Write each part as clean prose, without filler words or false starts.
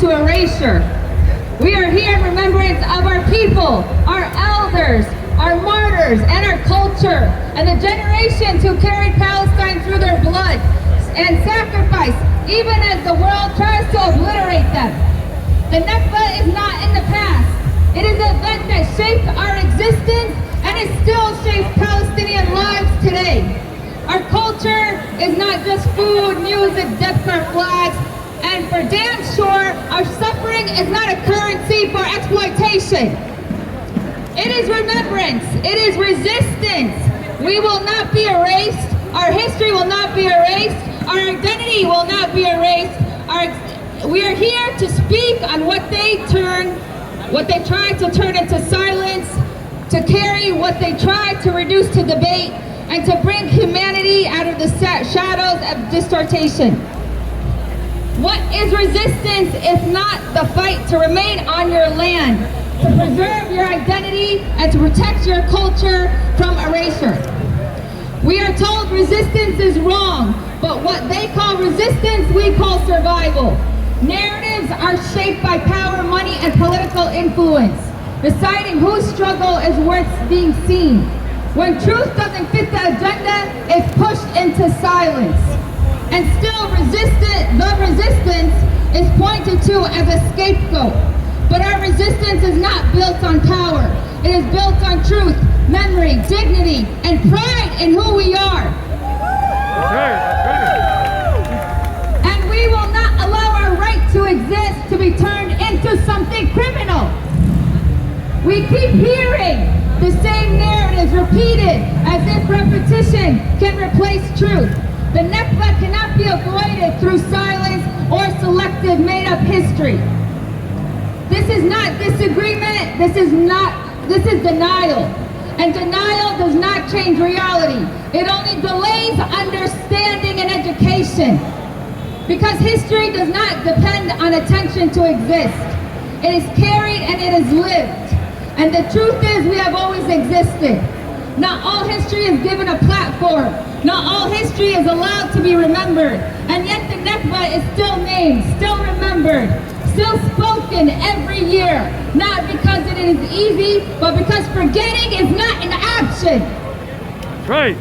to erasure. We are here in remembrance of our people, our elders, our martyrs, and our culture, and the generations who carried Palestine through their blood and sacrifice, even as the world tries to obliterate them. The NAKBA is not in the past. It is an event that shaped our existence, and it still shapes Palestinian lives today. Our culture is not just food, music, death car flags, and for damn sure, our suffering is not a currency for exploitation. It is remembrance. It is resistance. We will not be erased. Our history will not be erased. Our identity will not be erased. We are here to speak on what they tried to turn into silence, to carry what they tried to reduce to debate, and to bring humanity out of the shadows of distortion. What is resistance if not the fight to remain on your land, to preserve your identity, and to protect your culture from erasure? We are told resistance is wrong, but what they call resistance, we call survival. Narratives are shaped by power, money, and political influence, deciding whose struggle is worth being seen. When truth doesn't fit the agenda, it's pushed into silence. And still the resistance is pointed to as a scapegoat. But our resistance is not built on power. It is built on truth, memory, dignity, and pride in who we are. And we will not allow our right to exist to be turned into something criminal. We keep hearing the same narratives repeated as if repetition can replace truth. The NAKBA cannot be avoided through silence or selective made-up history. This is not disagreement, this is denial. And denial does not change reality. It only delays understanding and education. Because history does not depend on attention to exist. It is carried and it is lived. And the truth is, we have always existed. Not all history is given a platform. Not all history is allowed to be remembered. And yet the NAKBA is still named, still remembered, still spoken every year. Not because it is easy, but because forgetting is not an option. That's right.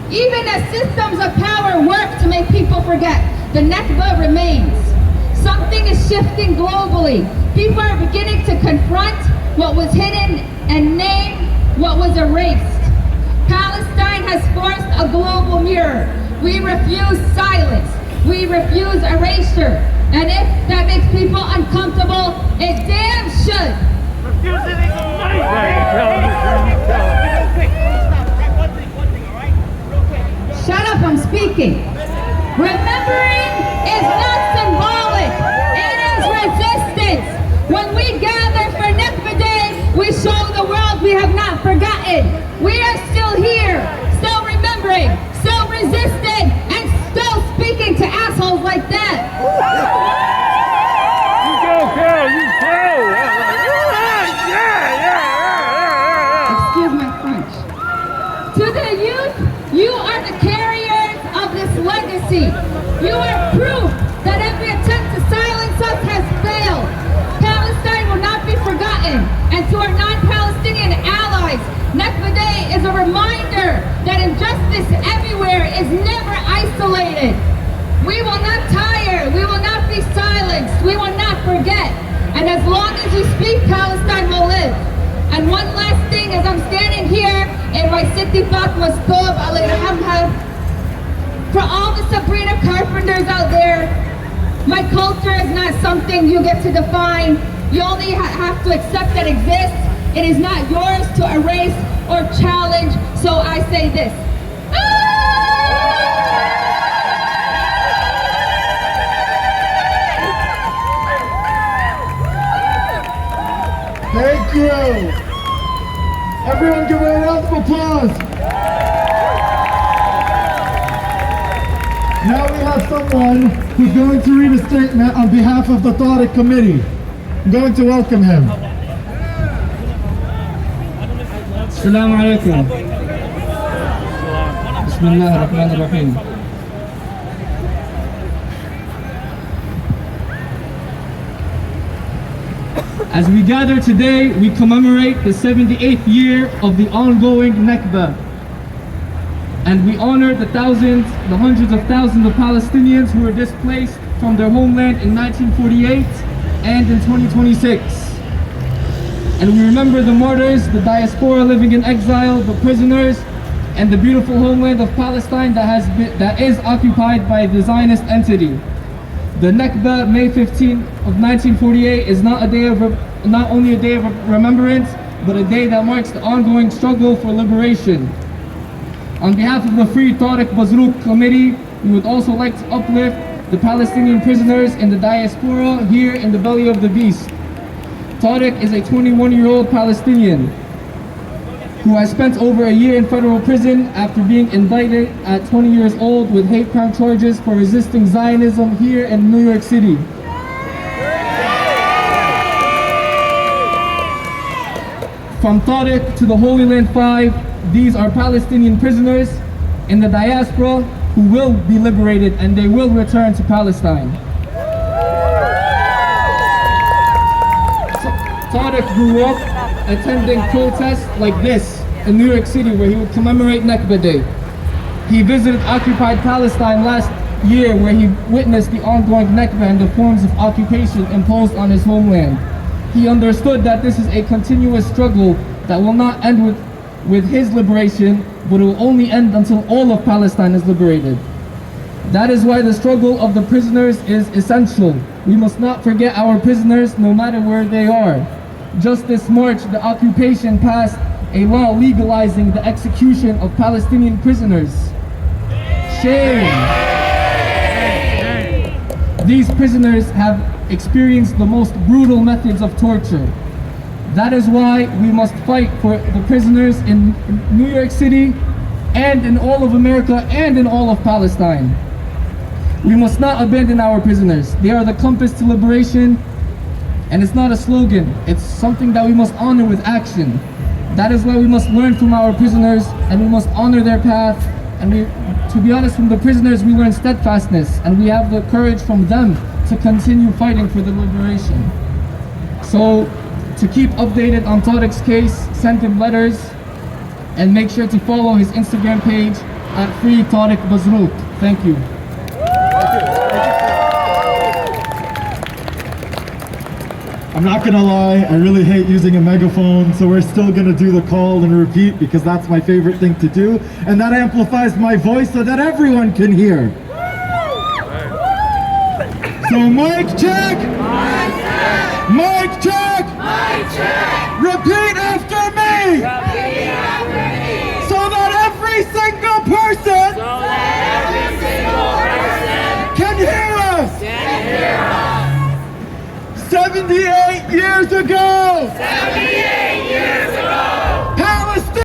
Even as systems of power work to make people forget, the NAKBA remains. Something is shifting globally. People are beginning to confront what was hidden and name what was erased. Palestine has forced a global mirror. We refuse silence. We refuse erasure. And if that makes people uncomfortable, it damn should. Refusing is a Shut up, I'm speaking. Remembering is not symbolic. It is resistance. When we gather for NAKBA Day, we show the world we have not forgotten. We are still here, still remembering, still resisting, and still speaking to assholes like that. You go, girl, you go! Excuse my French. To the youth, you are the carriers of this legacy. You are proof that every attempt to silence us has failed. Palestine will not be forgotten. And to our non-Palestinian allies, NAKBA Day is a reminder that injustice everywhere is never isolated. We will not tire. We will not be silenced. We will not forget. And as long as we speak, Palestine will live. And one last thing, as I'm standing here in my city, Fatma Stov, Allah Yarhamha, for all the Sabrina Carpenters out there, my culture is not something you get to define. You only have to accept that it exists. It is not yours to erase or challenge. So I say this. Thank you. Everyone give her a round of applause. Now we have someone who's going to read a statement on behalf of the Tariq Committee. I'm going to welcome him. Assalamu alaikum. Bismillah ar-Rahman ar-Rahim. As we gather today, we commemorate the 78th year of the ongoing NAKBA. And we honor the hundreds of thousands of Palestinians who were displaced from their homeland in 1948 and in 2026. And we remember the martyrs, the diaspora living in exile, the prisoners, and the beautiful homeland of Palestine that is occupied by the Zionist entity. The NAKBA, May 15 of 1948, is not only a day of remembrance, but a day that marks the ongoing struggle for liberation. On behalf of the Free Tariq Bazrouk Committee, we would also like to uplift the Palestinian prisoners in the diaspora here in the belly of the beast. Tariq is a 21-year-old Palestinian who has spent over a year in federal prison after being indicted at 20 years old with hate crime charges for resisting Zionism here in New York City. From Tariq to the Holy Land 5, these are Palestinian prisoners in the diaspora who will be liberated and they will return to Palestine. Tariq grew up attending protests like this in New York City where he would commemorate NAKBA Day. He visited occupied Palestine last year where he witnessed the ongoing NAKBA and the forms of occupation imposed on his homeland. He understood that this is a continuous struggle that will not end with his liberation, but it will only end until all of Palestine is liberated. That is why the struggle of the prisoners is essential. We must not forget our prisoners no matter where they are. Just this March, the occupation passed a law legalizing the execution of Palestinian prisoners. Shame! These prisoners have experienced the most brutal methods of torture. That is why we must fight for the prisoners in New York City and in all of America and in all of Palestine. We must not abandon our prisoners. They are the compass to liberation. And it's not a slogan, it's something that we must honor with action. That is why we must learn from our prisoners and we must honor their path. And to be honest, from the prisoners we learn steadfastness and we have the courage from them to continue fighting for the liberation. So to keep updated on Tariq's case, send him letters and make sure to follow his Instagram page at Free Tariq Bazrouk. Thank you. I'm not gonna lie, I really hate using a megaphone, so we're still gonna do the call and repeat because that's my favorite thing to do, and that amplifies my voice so that everyone can hear. So mic check! Mic check! Mic check! Repeat after me! Repeat after me! So that every single person can hear us! 78 years ago! 78 years ago!